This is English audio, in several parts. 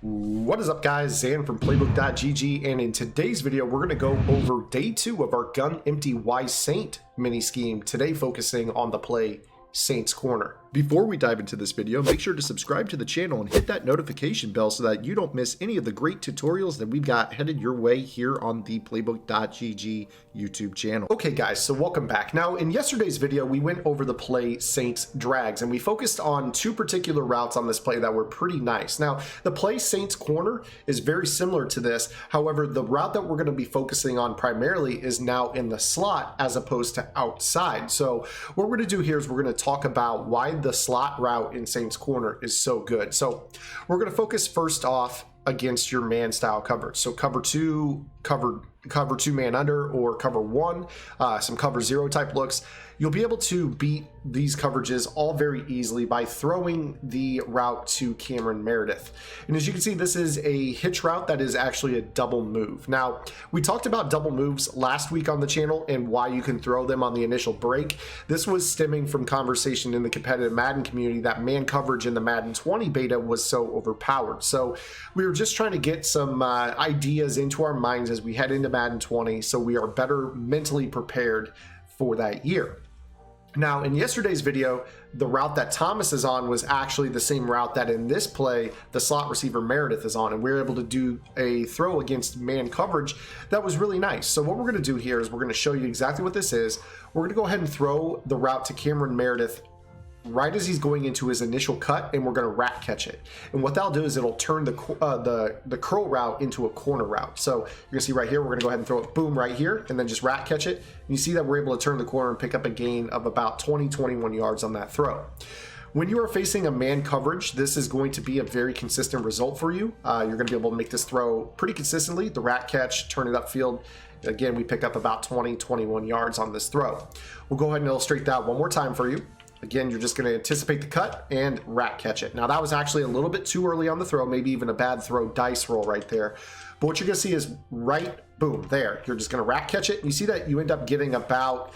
What is up, guys? Zan from Playbook.gg, and in today's video we're going to go over day 2 of our Gun Empty Y Saint mini scheme, today focusing on the play Saint's Corner. Before we dive into this video, make sure to subscribe to the channel and hit that notification bell so that you don't miss any of the great tutorials that we've got headed your way here on the Playbook.gg YouTube channel. Okay guys, so welcome back. Now in yesterday's video we went over the play Saints Drags and we focused on two particular routes on this play that were pretty nice. Now the play Saints Corner is very similar to this, however the route that we're going to be focusing on primarily is now in the slot as opposed to outside. So what we're going to do here is we're going to talk about why the slot route in Saints Corner is so good. So we're going to focus first off against your man style coverage. So cover 2, cover 2 man under, or cover 1, some cover 0 type looks. You'll be able to beat these coverages all very easily by throwing the route to Cameron Meredith. And as you can see, this is a hitch route that is actually a double move. Now, we talked about double moves last week on the channel and why you can throw them on the initial break. This was stemming from conversation in the competitive Madden community that man coverage in the Madden 20 beta was so overpowered. So we were just trying to get some ideas into our minds as we head into Madden 20 so we are better mentally prepared for that year. Now in yesterday's video, the route that Thomas is on was actually the same route that in this play the slot receiver Meredith is on, and we were able to do a throw against man coverage that was really nice. So what we're going to do here is we're going to show you exactly what this is. We're going to go ahead and throw the route to Cameron Meredith right as he's going into his initial cut, and we're going to rat catch it. And what that'll do is it'll turn the curl route into a corner route. So you're gonna see right here, we're gonna go ahead and throw it boom right here and then just rat catch it. And you see that we're able to turn the corner and pick up a gain of about 20-21 yards on that throw. When you are facing a man coverage, this is going to be a very consistent result for you. You're going to be able to make this throw pretty consistently. The rat catch, turn it upfield. Again, we pick up about 20-21 yards on this throw. We'll go ahead and illustrate that one more time for you. Again, you're just going to anticipate the cut and rat catch it. Now that was actually a little bit too early on the throw, maybe even a bad throw dice roll right there. But what you're going to see is right, boom, there. You're just going to rat catch it. And you see that you end up getting about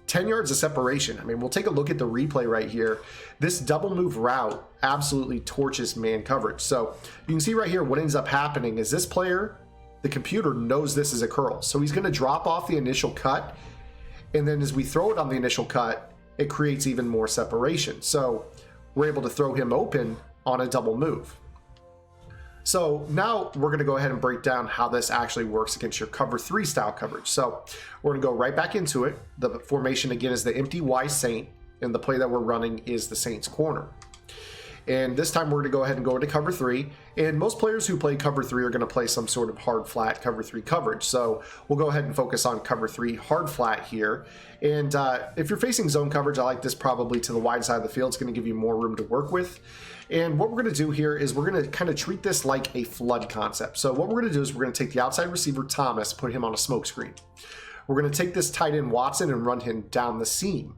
10 yards of separation. I mean, we'll take a look at the replay right here. This double move route absolutely torches man coverage. So you can see right here what ends up happening is this player, the computer knows this is a curl. So he's going to drop off the initial cut. And then as we throw it on the initial cut, it creates even more separation. So we're able to throw him open on a double move. So now we're going to go ahead and break down how this actually works against your cover 3 style coverage. So we're going to go right back into it. The formation again is the empty Y Saint, and the play that we're running is the Saints Corner. And this time we're going to go ahead and go into cover 3. And most players who play cover 3 are going to play some sort of hard flat cover 3 coverage. So we'll go ahead and focus on cover 3 hard flat here. And if you're facing zone coverage, I like this probably to the wide side of the field. It's going to give you more room to work with. And what we're going to do here is we're going to kind of treat this like a flood concept. So what we're going to do is we're going to take the outside receiver Thomas, put him on a smoke screen. We're going to take this tight end Watson and run him down the seam.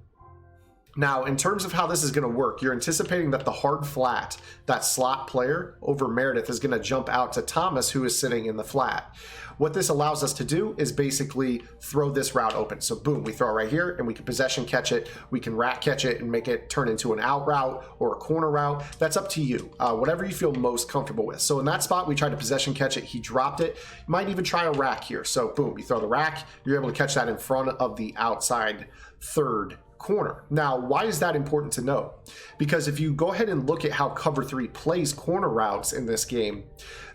Now, in terms of how this is going to work, you're anticipating that the hard flat, that slot player over Meredith, is going to jump out to Thomas, who is sitting in the flat. What this allows us to do is basically throw this route open. So boom, we throw it right here and we can possession catch it. We can rat catch it and make it turn into an out route or a corner route. That's up to you, whatever you feel most comfortable with. So in that spot, we tried to possession catch it. He dropped it. You might even try a rack here. So boom, you throw the rack. You're able to catch that in front of the outside third corner. Now, why is that important to know? Because if you go ahead and look at how cover 3 plays corner routes in this game,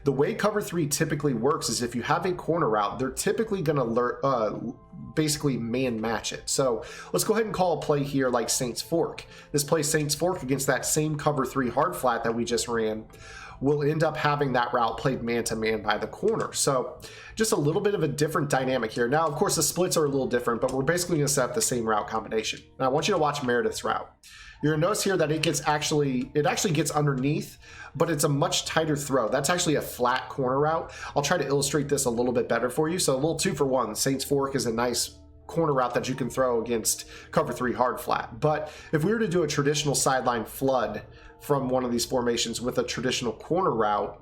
the way cover 3 typically works is if you have a corner route, they're typically going to basically man match it. So let's go ahead and call a play here like Saints Fork. This play Saints Fork against that same cover 3 hard flat that we just ran will end up having that route played man-to-man by the corner. So just a little bit of a different dynamic here. Now, of course, the splits are a little different, but we're basically going to set up the same route combination. Now, I want you to watch Meredith's route. You're going to notice here that it actually gets underneath, but it's a much tighter throw. That's actually a flat corner route. I'll try to illustrate this a little bit better for you. So a little 2-for-1. Saints Fork is a nice corner route that you can throw against cover 3 hard flat. But if we were to do a traditional sideline flood from one of these formations with a traditional corner route,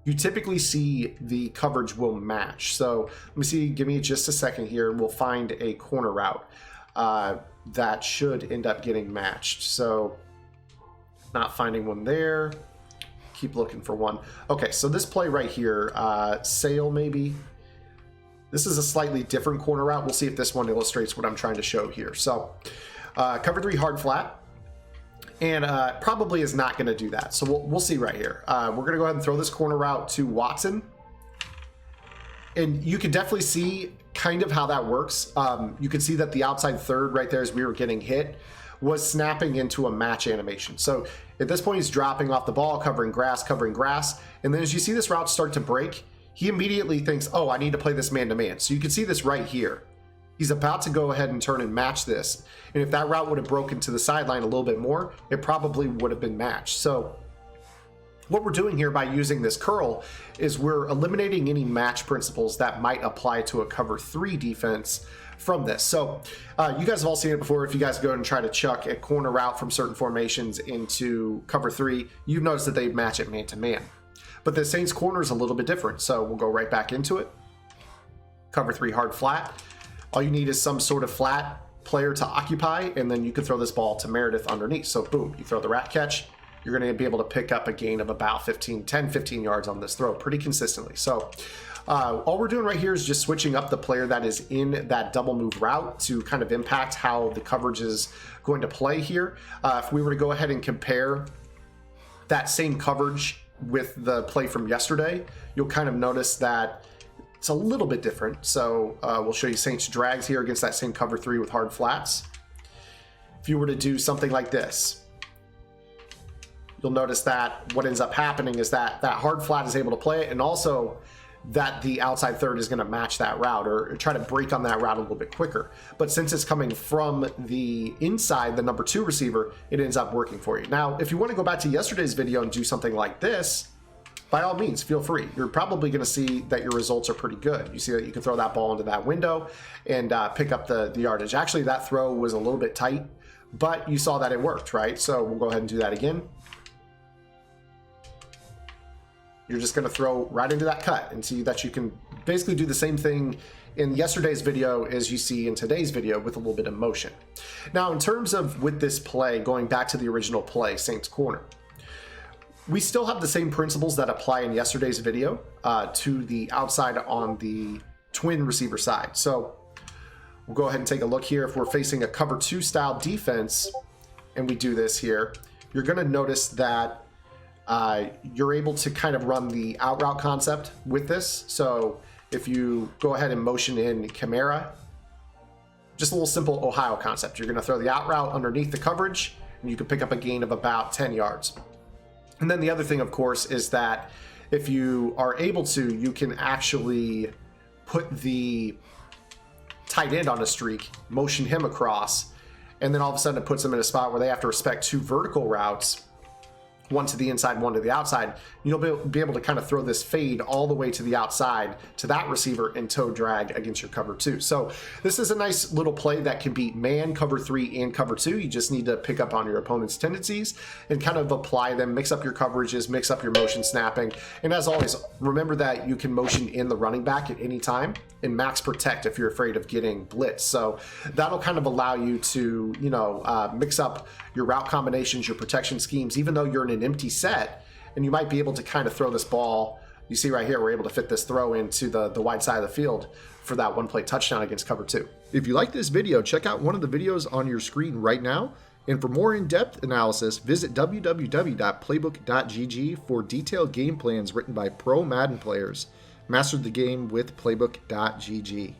you typically see the coverage will match. So let me see, give me just a second here, and we'll find a corner route that should end up getting matched. So not finding one there. keep looking for one. Okay, so this play right here, sail maybe. This is a slightly different corner route. We'll see if this one illustrates what I'm trying to show here. So cover 3 hard flat. And probably is not going to do that. So we'll see right here. We're going to go ahead and throw this corner route to Watson. And you can definitely see kind of how that works. You can see that the outside third right there as we were getting hit was snapping into a match animation. So at this point, he's dropping off the ball, covering grass. And then as you see this route start to break, he immediately thinks, oh, I need to play this man-to-man. So you can see this right here. He's about to go ahead and turn and match this. And if that route would have broken to the sideline a little bit more, it probably would have been matched. So what we're doing here by using this curl is we're eliminating any match principles that might apply to a cover 3 defense from this. So you guys have all seen it before. If you guys go and try to chuck a corner route from certain formations into cover 3, you've noticed that they match it man-to-man. But the Saints corner is a little bit different. So we'll go right back into it. Cover 3 hard flat. All you need is some sort of flat player to occupy, and then you can throw this ball to Meredith underneath. So boom, you throw the rat catch. You're going to be able to pick up a gain of about 10, 15 yards on this throw pretty consistently. So all we're doing right here is just switching up the player that is in that double move route to kind of impact how the coverage is going to play here. If we were to go ahead and compare that same coverage with the play from yesterday, you'll kind of notice that it's a little bit different. So we'll show you Saints drags here against that same cover 3 with hard flats. If you were to do something like this, you'll notice that what ends up happening is that that hard flat is able to play it, and also that the outside third is going to match that route or try to break on that route a little bit quicker. But since it's coming from the inside, the number 2 receiver, it ends up working for you. Now, if you want to go back to yesterday's video and do something like this, by all means, feel free. You're probably going to see that your results are pretty good. You see that you can throw that ball into that window and pick up the yardage. Actually, that throw was a little bit tight, but you saw that it worked, right? So we'll go ahead and do that again. You're just going to throw right into that cut and see that you can basically do the same thing in yesterday's video as you see in today's video with a little bit of motion. Now, in terms of with this play, going back to the original play, Saints corner, we still have the same principles that apply in yesterday's video to the outside on the twin receiver side. So we'll go ahead and take a look here. If we're facing a cover 2 style defense and we do this here, you're going to notice that you're able to kind of run the out route concept with this. So if you go ahead and motion in Chimera, just a little simple Ohio concept. You're going to throw the out route underneath the coverage, and you can pick up a gain of about 10 yards. And then the other thing, of course, is that if you are able to, you can actually put the tight end on a streak, motion him across, and then all of a sudden it puts them in a spot where they have to respect 2 vertical routes, one to the inside, one to the outside. You'll be able to kind of throw this fade all the way to the outside to that receiver and toe drag against your cover 2. So this is a nice little play that can beat man, cover 3, and cover 2. You just need to pick up on your opponent's tendencies and kind of apply them, mix up your coverages, mix up your motion snapping. And as always, remember that you can motion in the running back at any time and max protect if you're afraid of getting blitzed. So that'll kind of allow you to, mix up your route combinations, your protection schemes, even though you're in an empty set, and you might be able to kind of throw this ball. You see right here, we're able to fit this throw into the wide side of the field for that 1-play touchdown against cover 2. If you like this video, check out one of the videos on your screen right now. And for more in-depth analysis, visit www.playbook.gg for detailed game plans written by pro Madden players. Master the game with playbook.gg.